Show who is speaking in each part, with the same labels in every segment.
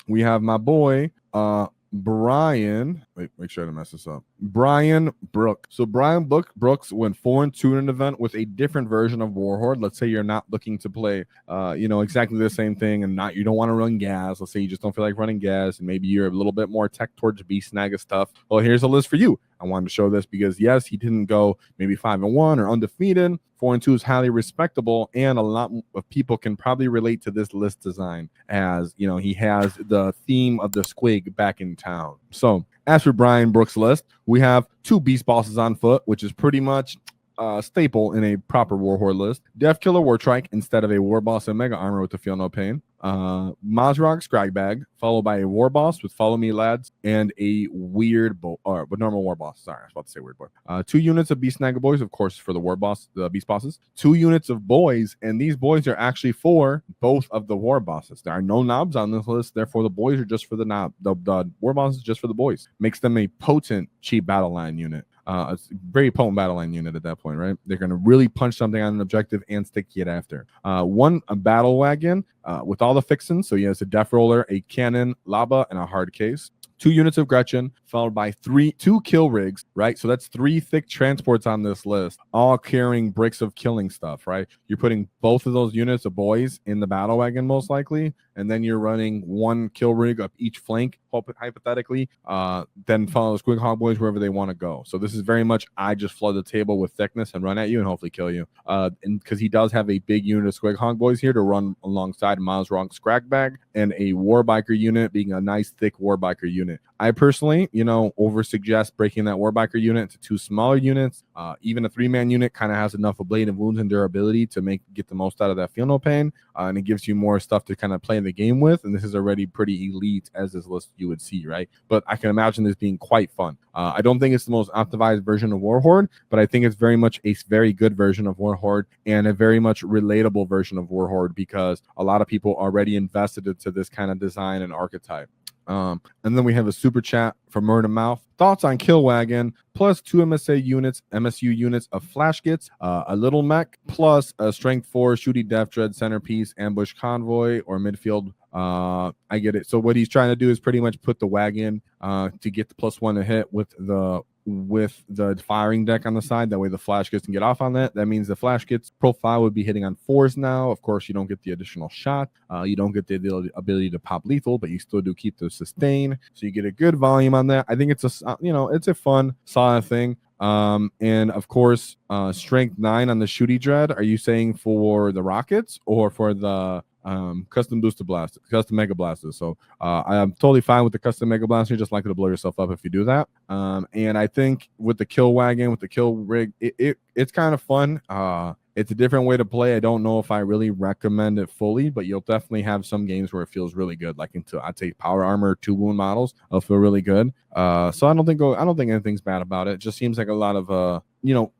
Speaker 1: we have my boy, Bryan. Wait, make sure I don't mess this up. Bryan Brooks. So Bryan Brooks went 4-2 in an event with a different version of War Horde. Let's say you're not looking to play, exactly the same thing, and you don't want to run gas. Let's say you just don't feel like running gas, and maybe you're a little bit more tech towards beast Snagga stuff. Well, here's a list for you. I wanted to show this because yes, he didn't go maybe 5-1 or undefeated. 4-2 is highly respectable, and a lot of people can probably relate to this list design, as he has the theme of the squig back in town. So as for Bryan Brooks' list, we have 2 beast bosses on foot, which is pretty much staple in a proper War Horde list. Deffkilla Wartrike instead of a war boss and mega armor with the Feel No Pain. Mozrog Skragbad, followed by a war boss with Follow Me Lads and a weird normal war boss. Sorry, I was about to say weird boy. 2 units of Beast Snagga Boys, of course, for the war boss, the beast bosses. 2 units of boys, and these boys are actually for both of the war bosses. There are no knobs on this list, therefore the boys are just for the knob. The war boss is just for the boys. Makes them a potent cheap battle line unit. It's a very potent battle line unit at that point, right? They're going to really punch something on an objective and stick it after. A battle wagon with all the fixins. So he has a death roller, a cannon, lava, and a hard case. 2 units of Gretchen, followed by 2 kill rigs, right? So that's 3 thick transports on this list, all carrying bricks of killing stuff, right? You're putting both of those units of boys in the battle wagon, most likely, and then you're running 1 kill rig up each flank, hypothetically, then follow the Squighog Boyz wherever they want to go. So this is very much, I just flood the table with thickness and run at you and hopefully kill you. And because he does have a big unit of Squighog Boyz here to run alongside Mozrog Skragbad and a Warbiker unit, being a nice thick Warbiker unit. I personally, over suggest breaking that Warbiker unit into 2 smaller units. Even a 3-man unit kind of has enough ablative wounds and durability to get the most out of that Feel No Pain, and it gives you more stuff to kind of play the game with. And this is already pretty elite as this list you would see, right? But I can imagine this being quite fun. I don't think it's the most optimized version of War Horde, but I think it's very much a very good version of War Horde and a very much relatable version of War Horde, because a lot of people already invested into this kind of design and archetype. And then we have a super chat from Murder Mouth. Thoughts on Kill Wagon plus 2 MSU units of flash kits, a little mech plus a strength 4 shooty death dread centerpiece, ambush convoy, or midfield. I get it. So what he's trying to do is pretty much put the wagon to get the +1 to hit with the firing deck on the side. That way the flash kits can get off on that. That means the flash kits profile would be hitting on 4s now. Of course, you don't get the additional shot. You don't get the ability to pop lethal, but you still do keep the sustain. So you get a good volume on that. I think it's it's a fun, solid thing. And of course, strength 9 on the shooty dread. Are you saying for the rockets or for the custom booster blaster, custom mega blasters? So I'm totally fine with the custom mega blaster. Just likely to blow yourself up if you do that. And I think with the kill wagon, with the kill rig, it's kind of fun. It's a different way to play. I don't know if I really recommend it fully, but you'll definitely have some games where it feels really good. Like I'd say power armor 2 wound models, it'll feel really good. So I don't think anything's bad about it. It just seems like a lot of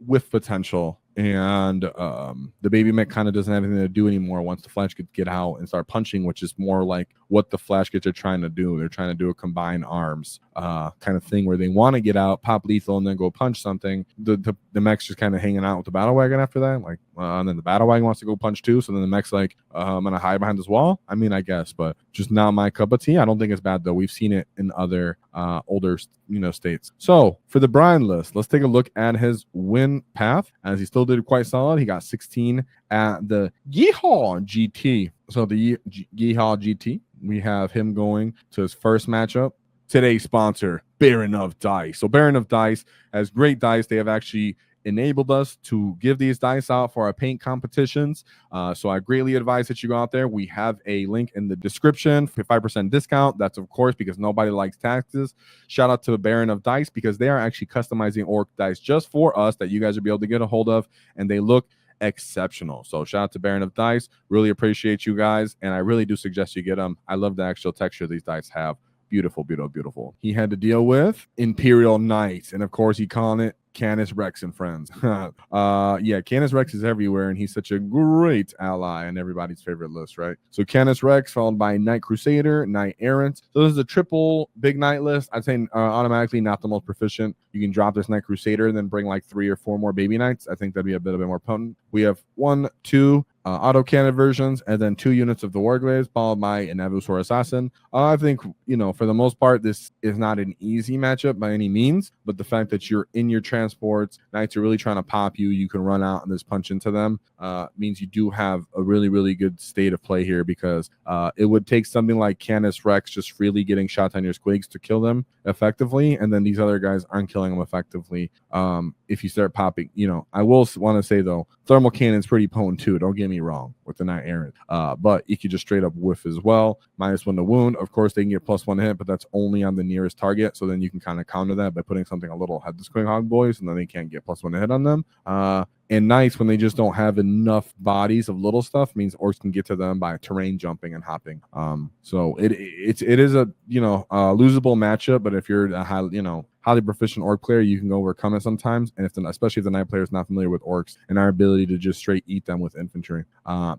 Speaker 1: with potential. And the baby mech kind of doesn't have anything to do anymore once the flash kits get out and start punching, which is more like what the flash kits are trying to do. They're trying to do a combined arms kind of thing where they want to get out, pop lethal, and then go punch something. The mech's just kind of hanging out with the battle wagon after that, and then the battle wagon wants to go punch too. So then the mech's like, I'm gonna hide behind this wall. I mean, I guess, but just not my cup of tea. I don't think it's bad though. We've seen it in other older states. So for the Bryan list, let's take a look at his win path, as he still did quite solid. He got 16 at the Yee Haw GT. So the Yee Haw GT, we have him going to his first matchup. Today's sponsor, Baron of Dice. So Baron of Dice has great dice. They have actually enabled us to give these dice out for our paint competitions. So I greatly advise that you go out there. We have a link in the description for 5% discount. That's of course because nobody likes taxes. Shout out to Baron of Dice, because they are actually customizing orc dice just for us that you guys will be able to get a hold of, and they look exceptional. So shout out to Baron of Dice. Really appreciate you guys, and I really do suggest you get them. I love the actual texture these dice have. Beautiful, beautiful, beautiful. He had to deal with Imperial Knights, and of course he calling it Canis Rex and friends. Yeah, Canis Rex is everywhere, and he's such a great ally on everybody's favorite list, right? So Canis Rex followed by Knight Crusader, Knight Errant. So this is a triple big knight list. I'd say automatically not the most proficient. You can drop this Knight Crusader and then bring like 3 or 4 more baby knights. I think that'd be a bit more potent. We have 1, 2, autocannon versions, and then 2 units of the Warglaives, followed by an Avusor Assassin. I think, for the most part, this is not an easy matchup by any means, but the fact that you're in your transports, Knights are really trying to pop you, you can run out and just punch into them, means you do have a really, really good state of play here, because it would take something like Canis Rex just freely getting shots on your Squigs to kill them effectively, and then these other guys aren't killing them effectively. If you start popping, I will want to say though, thermal cannon's pretty potent too, don't get me wrong, with the Knight Errant, but you could just straight up whiff as well. -1 to wound, of course they can get +1 hit, but that's only on the nearest target, so then you can kind of counter that by putting something a little ahead the Squighog Boyz, and then they can't get +1 hit on them. And Knights, when they just don't have enough bodies of little stuff, means Orks can get to them by terrain jumping and hopping. So it is a losable matchup, but if you're a highly proficient Ork player, you can overcome it sometimes. And especially if the Knight player is not familiar with Orks and our ability to just straight eat them with infantry.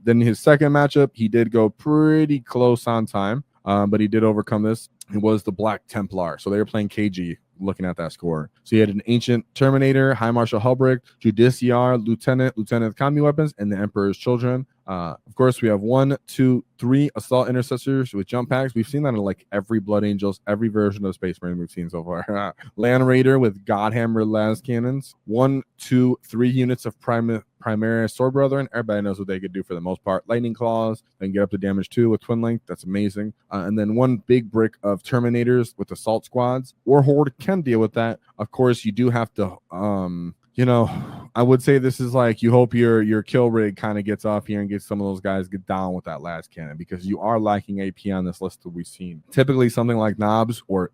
Speaker 1: Then his second matchup, he did go pretty close on time, but he did overcome this. It was the Black Templar. So they were playing KG. Looking at that score, so you had an Ancient Terminator, High Marshal Helbrick, Judiciar, Lieutenant with combi weapons, and the Emperor's Children. Of course, we have 1, 2, 3 Assault Intercessors with jump packs. We've seen that in like every Blood Angels, every version of Space Marine we've seen so far. Land Raider with Godhammer las cannons. 1, 2, 3 units of Primaris Sword Brethren. Everybody knows what they could do for the most part. Lightning Claws, then get up to damage 2 with Twin Link. That's amazing. And then 1 big brick of Terminators with Assault Squads. War Horde can deal with that. Of course, you do have to I would say this is like, you hope your kill rig kind of gets off here and gets some of those guys get down with that last cannon, because you are lacking AP on this list that we've seen. Typically something like Knobs or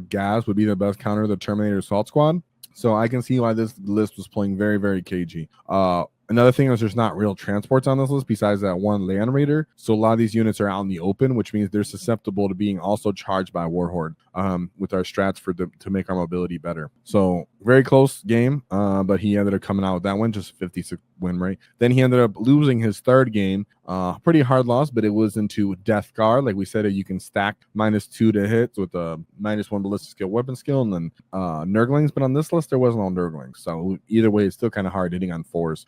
Speaker 1: Gas would be the best counter to the Terminator Assault Squad. So I can see why this list was playing very, very KG. Another thing is there's not real transports on this list besides that 1 Land Raider. So a lot of these units are out in the open, which means they're susceptible to being also charged by War Horde with our strats to make our mobility better. So very close game, but he ended up coming out with that one, just 56 win rate. Then he ended up losing his third game. Pretty hard loss, but it was into Death Guard. Like we said, you can stack -2 to hits with a -1 ballistic skill, weapon skill, and then Nurglings. But on this list, there wasn't all Nurglings. So either way, it's still kind of hard hitting on 4s.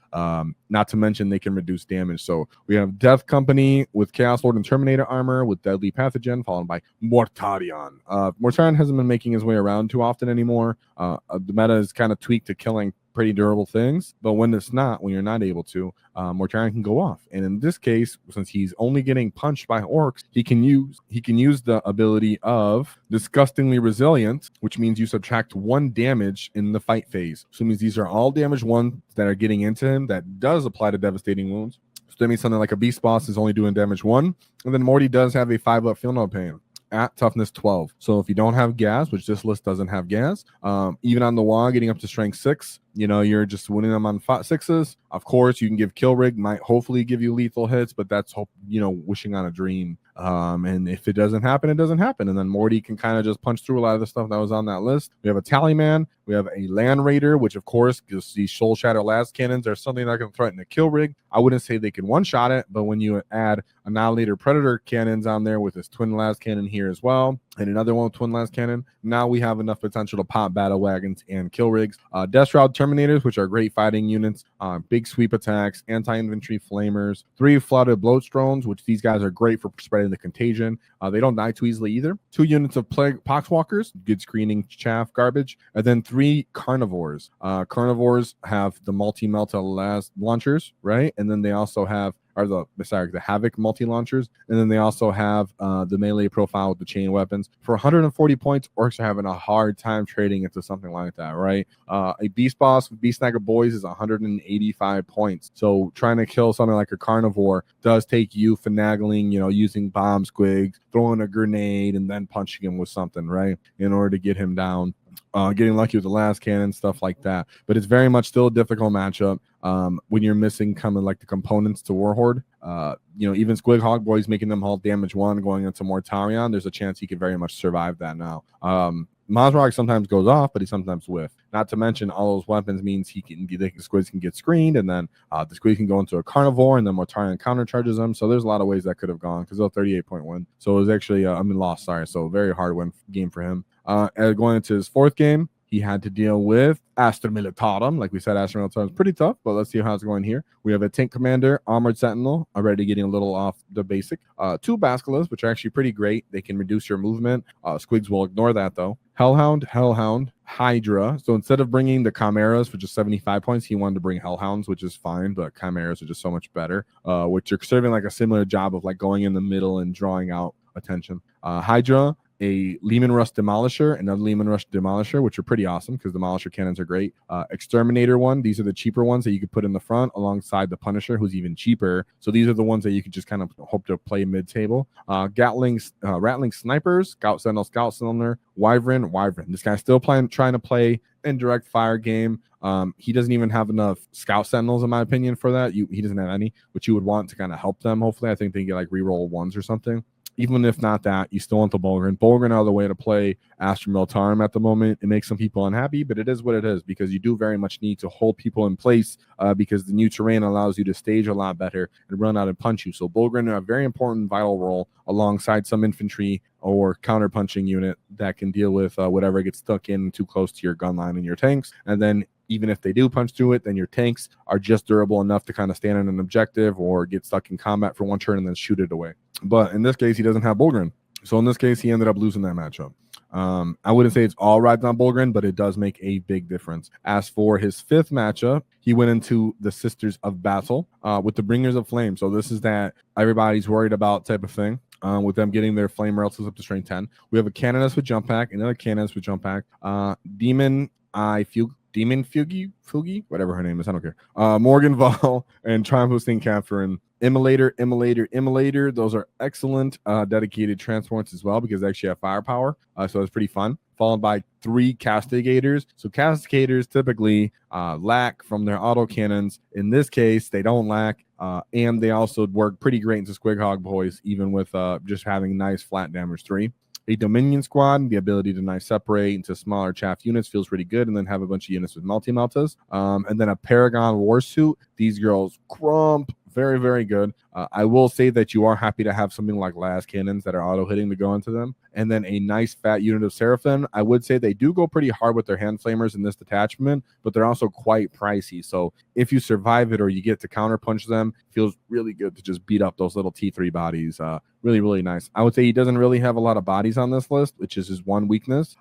Speaker 1: Not to mention they can reduce damage. So we have Death Company with Chaos Lord and Terminator armor with Deadly Pathogen, followed by Mortarion. Mortarion hasn't been making his way around too often anymore. The meta is kind of tweaked to killing pretty durable things, but when you're not able to, Mortarion can go off. And in this case, since he's only getting punched by Orks, he can use the ability of Disgustingly Resilient, which means you subtract 1 damage in the fight phase. So it means these are all damage 1 that are getting into him that does apply to devastating wounds. So that means something like a Beast Boss is only doing damage 1, and then Morty does have a 5-up Feel No Pain at toughness 12. So if you don't have gas, which this list doesn't have gas, even on the WAAAGH getting up to strength 6, you're just winning them on 6s. Of course, you can give kill rig, might hopefully give you lethal hits, but that's wishing on a dream. And if it doesn't happen, it doesn't happen. And then Morty can kind of just punch through a lot of the stuff that was on that list. We have a Tallyman, we have a Land Raider, which of course, because these Soul Shatter las cannons are something that can threaten a kill rig. I wouldn't say they can one-shot it, but when you add Annihilator Predator cannons on there with this twin las cannon here as well, and another one with twin las cannon, now we have enough potential to pop battle wagons and kill rigs. Death Shroud Terminators, which are great fighting units, big sweep attacks, anti-infantry flamers, 3 Flouted Bloat Drones, which these guys are great for spreading the contagion. They don't die too easily either. 2 units of Plague Poxwalkers, good screening chaff garbage, and then 3 Carnivores. Carnivores have the multi-melta las launchers, right? And then they also have the Havoc multi-launchers, and then they also have the melee profile with the chain weapons. For 140 points, Orks are having a hard time trading into something like that, right? A Beast Boss with Beast Snagga Boys is 185 points. So trying to kill something like a Carnivore does take you finagling, using bomb squigs, throwing a grenade, and then punching him with something, right? In order to get him down. Getting lucky with the last cannon, stuff like that. But it's very much still a difficult matchup when you're missing kind of like the components to War Horde. Even Squighog Boyz making them all damage 1 going into Mortarion, there's a chance he could very much survive that now. Mozrog sometimes goes off, but he sometimes whiff. Not to mention all those weapons means the Squids can get screened, and then the Squid can go into a Carnivore, and then Mortarion countercharges them. So there's a lot of ways that could have gone, because they'll 38-point win. So it was actually lost, sorry. So very hard win game for him. Going into his 4th game, he had to deal with Astra Militarum. Like we said, Astra Militarum is pretty tough, but let's see how it's going here. We have a Tank Commander, Armored Sentinel, already getting a little off the basic. 2 Basilisks, which are actually pretty great. They can reduce your movement. Squigs will ignore that, though. Hellhound, Hydra. So instead of bringing the Chimeras for just 75 points, he wanted to bring Hellhounds, which is fine, but Chimeras are just so much better, which are serving like a similar job of like going in the middle and drawing out attention. Hydra, a Lehman Rush Demolisher, another Lehman Rush Demolisher, which are pretty awesome because Demolisher cannons are great. Exterminator one, these are the cheaper ones that you could put in the front alongside the Punisher, who's even cheaper. So these are the ones that you could just kind of hope to play mid-table. Rattling Snipers, Scout Cylinder, Wyvern. This guy's still trying to play indirect fire game. He doesn't even have enough Scout Sentinels, in my opinion, for that. He doesn't have any, which you would want to kind of help them. Hopefully, I think they get like reroll ones or something. Even if not that, you still want the Bolgren. Bolgren are the way to play Astra Militarum at the moment. It makes some people unhappy, but it is what it is because you do very much need to hold people in place because the new terrain allows you to stage a lot better and run out and punch you. So Bolgren are a very important vital role alongside some infantry or counter-punching unit that can deal with whatever gets stuck in too close to your gun line and your tanks. And then even if they do punch through it, then your tanks are just durable enough to kind of stand in an objective or get stuck in combat for one turn and then shoot it away. But in this case, he doesn't have Bolgren. So in this case, he ended up losing that matchup. I wouldn't say it's all right on Bolgren, but it does make a big difference. As for his 5th matchup, he went into the Sisters of Battle with the Bringers of Flame. So this is that everybody's worried about type of thing. With them getting their flame relatives up to strength 10. We have a Canonist with jump pack, another Canonist with jump pack, Demon Fugi, whatever her name is, I don't care. Morgan Val and Triumph Hosting Catherine. Immolator. Those are excellent dedicated transports as well because they actually have firepower. So it's pretty fun. Followed by 3 Castigators. So Castigators typically lack from their autocannons. In this case, they don't lack. And they also work pretty great into Squighog Boyz, even with just having nice flat damage 3. A Dominion Squad, the ability to nice separate into smaller chaff units feels pretty good, and then have a bunch of units with multi-meltas. And then a Paragon Warsuit. These girls crump. Very, very good. I will say that you are happy to have something like las cannons that are auto-hitting to go into them. And then a nice fat unit of Seraphim. I would say they do go pretty hard with their hand flamers in this detachment, but they're also quite pricey. So if you survive it or you get to counterpunch them, it feels really good to just beat up those little T3 bodies. Really, really nice. I would say he doesn't really have a lot of bodies on this list, which is his one weakness.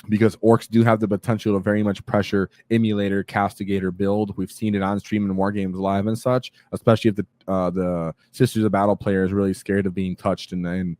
Speaker 1: Because Orks do have the potential to very much pressure Emulator, Castigator build. We've seen it on stream in War Games Live and such, especially if the Sisters of Battle player is really scared of being touched and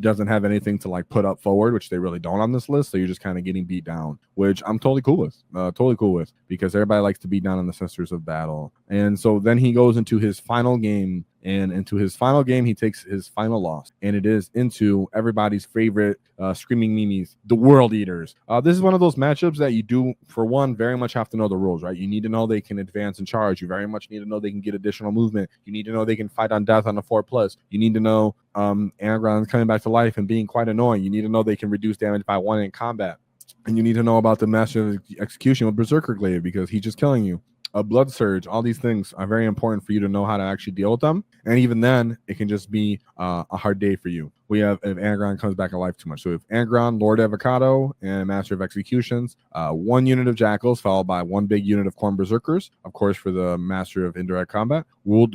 Speaker 1: doesn't have anything to like put up forward, which they really don't on this list. So you're just kind of getting beat down, which I'm totally cool with, because everybody likes to beat down on the Sisters of Battle. And so then he goes into his final game. And into his final game, he takes his final loss. And it is into everybody's favorite screaming memes, the World Eaters. This is one of those matchups that you do, for one, very much have to know the rules, right? You need to know they can advance and charge. You very much need to know they can get additional movement. You need to know they can fight on death on the 4+. You need to know Anagram coming back to life and being quite annoying. You need to know they can reduce damage by 1 in combat. And you need to know about the Master of Execution with Berserker Glaive because he's just killing you. A Blood Surge, all these things are very important for you to know how to actually deal with them. And even then, it can just be a hard day for you. We have, if Anagron comes back alive too much. So if Anagron, Lord Avocado, and Master of Executions, 1 unit of Jackals, followed by 1 big unit of Corn Berserkers, of course, for the Master of Indirect Combat. 1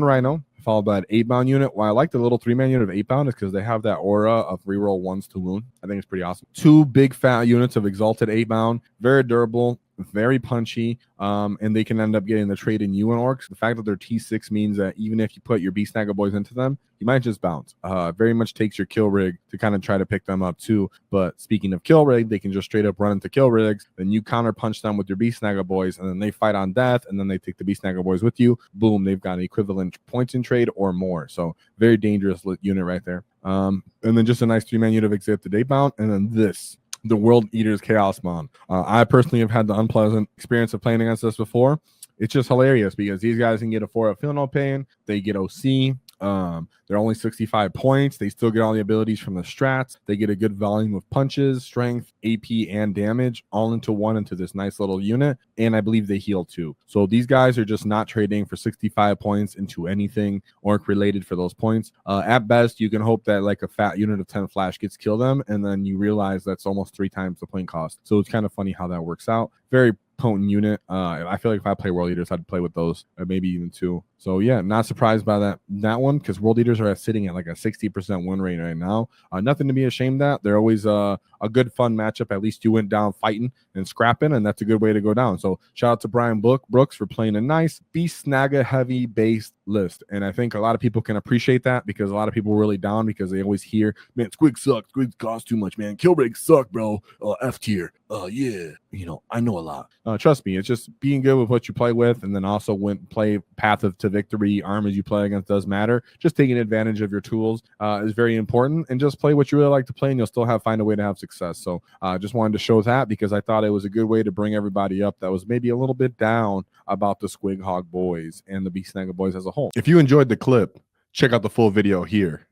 Speaker 1: Rhino, followed by an 8-bound unit. Why I like the little 3-man unit of 8-bound is because they have that aura of reroll 1s to wound. I think it's pretty awesome. 2 big fat units of Exalted 8-bound, very durable, very punchy, and they can end up getting the trade in you and Orks. The fact that they're T6 means that even if you put your Snagga Boyz into them, you might just bounce. Very much takes your kill rig to kind of try to pick them up too. But speaking of kill rig, they can just straight up run into kill rigs. Then you counter punch them with your Snagga Boyz, and then they fight on death, and then they take the Snagga Boyz with you. Boom, they've got an equivalent points in trade or more. So very dangerous unit right there. And then just a nice 3-man unit of Exalted 8-bound, and then this. The World Eaters Chaos Mon. I personally have had the unpleasant experience of playing against this before. It's just hilarious because these guys can get a 4 Feel No Pain. They get OC. They're only 65 points. They still get all the abilities from the strats. They get a good volume of punches, strength, AP, and damage all into one into this nice little unit. and I believe they heal too. So these guys are just not trading for 65 points into anything Ork related for those points. At best, you can hope that like a fat unit of 10 flash gets kill them, and then you realize that's almost 3 times the point cost. So it's kind of funny how that works out. Very potent unit. I feel like if I play World Eaters, I'd play with those, or maybe even 2. So yeah, not surprised by that one, because World Eaters are sitting at like a 60% win rate right now. Nothing to be ashamed at. They're always a good fun matchup. At least you went down fighting and scrapping, and that's a good way to go down. So shout out to Bryan Brooks for playing a nice beast Snagga heavy based list, and I think a lot of people can appreciate that, because a lot of people were really down because they always hear, man, Squig sucks, Squig costs too much, man, kill breaks suck, bro, F tier, yeah, you know, I know a lot. Trust me, it's just being good with what you play with, and then also play path to victory. Armies you play against does matter. Just taking advantage of your tools is very important, and just play what you really like to play, and you'll still find a way to have success. So just wanted to show that, because I thought it was a good way to bring everybody up that was maybe a little bit down about the Squighog Boyz and the Beast Snagga Boyz as a whole. If you enjoyed the clip, check out the full video here.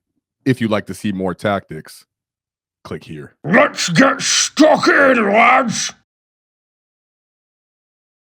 Speaker 1: If you'd like to see more tactics, click here.
Speaker 2: Let's get stuck in, lads!